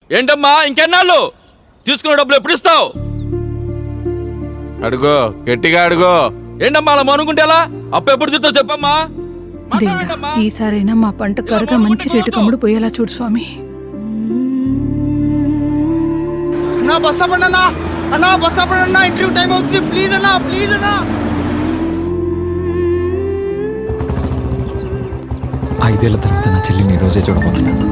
ఏంటమ్మా ఇంకెన్నాళ్ళు? తీసుకున్న డబ్బులు ఎప్పుడు ఇస్తావు? అడుగో, గట్టిగా అడుగో. ఏంటమ్మా అలా అనుకుంటే ఎలా? అప్పు ఎప్పుడు తీస్తావు చెప్పమ్మా. ఈసారైనా మా పంట త్వరగా మంచి రేటు కమ్ముడు పోయేలా చూడు స్వామి. అన్నా బస్ ఆపండి అన్నా, అన్నా బస్ ఆపండి అన్నా, ఇంటర్వ్యూ టైం అవుతుంది, ప్లీజ్ అన్నా, ప్లీజ్ అన్నా. 5 ఏళ్ల తర్వాత నా చెల్లిని ఈ రోజే చూడబోతున్నాను.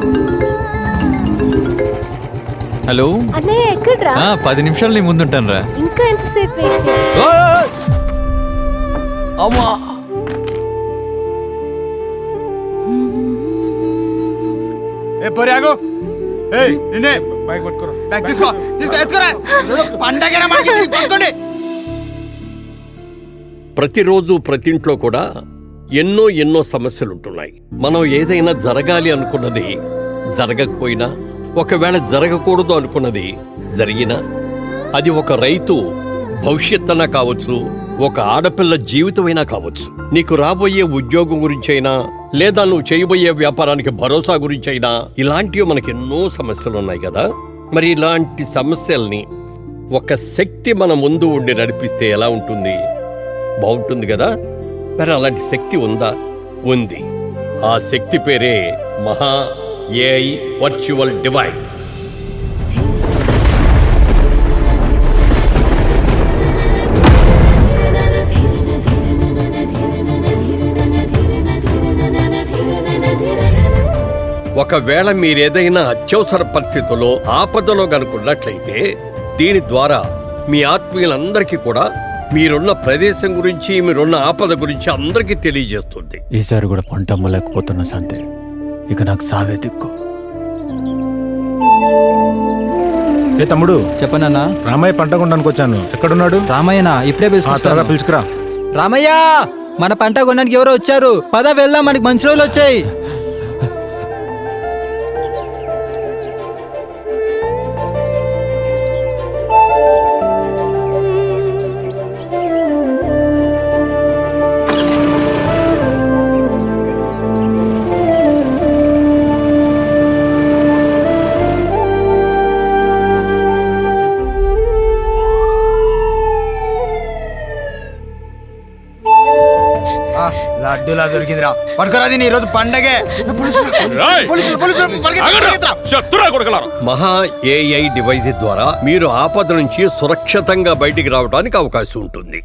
హలో అన్నయ్య, ఎక్కడ్రా? 10 నిమిషాలు నీ ముందుంటాను రా. ఇంకా ఎంతసేపు వెయిట్? అమ్మా ఏ పొరాగు, ఏయ్ నిన్నే బైక్ పట్టుకోరా, బ్యాగ్ తీసుకో, ఎత్తుకోరా. పండగైనా మనకి పట్టుకోండి. ప్రతిరోజు ప్రతి ఇంట్లో కూడా ఎన్నో సమస్యలుంటున్నాయి. మనం ఏదైనా జరగాలి అనుకున్నది జరగకపోయినా, ఒకవేళ జరగకూడదు అనుకున్నది జరిగినా, అది ఒక రైతు భవిష్యత్తైనా కావచ్చు, ఒక ఆడపిల్ల జీవితమైనా కావచ్చు. నీకు రాబోయే ఉద్యోగం గురించైనా, లేదా నువ్వు చేయబోయే వ్యాపారానికి భరోసా గురించైనా, ఇలాంటివి మనకి ఎన్నో సమస్యలున్నాయి కదా. మరి ఇలాంటి సమస్యల్ని ఒక శక్తి మన ముందు ఉండి నడిపిస్తే ఎలా ఉంటుంది? బాగుంటుంది కదా. మరి అలాంటి శక్తి ఉందా? ఉంది. ఆ శక్తి పేరే మహా ఏఐ వర్చువల్ డివైస్. ఒకవేళ మీరేదైనా అత్యవసర పరిస్థితుల్లో ఆపదలో గనుకున్నట్లయితే, దీని ద్వారా మీ ఆత్మీయులందరికీ కూడా మీరున్న ప్రదేశం గురించి, మీరున్న ఆపద గురించి అందరికీ తెలియజేస్తుంది. ఈసారి కూడా పంట అమ్మలేకపోతున్నా సంతే. ఇక నాకు సావే దిక్కు. ఏ తమ్ముడు, చెప్పనన్నా. రామయ్య పంట కొనడానికి వచ్చాను. ఎక్కడున్నాడు? రామయ్యనా ఇప్పుడే త్వరగా పిలుచుకురా. రామయ్య, మన పంట కొనడానికి ఎవరో వచ్చారు, పద వెళ్దాం, మనకి మంచి రోజులు వచ్చాయి. లడ్డూలా దొరికిందిరా, పట్టుకురాది. ఈ రోజు పండగే. మహా ఏఐ డివైస్ ద్వారా మీరు ఆపద నుంచి సురక్షితంగా బయటికి రావడానికి అవకాశం ఉంటుంది.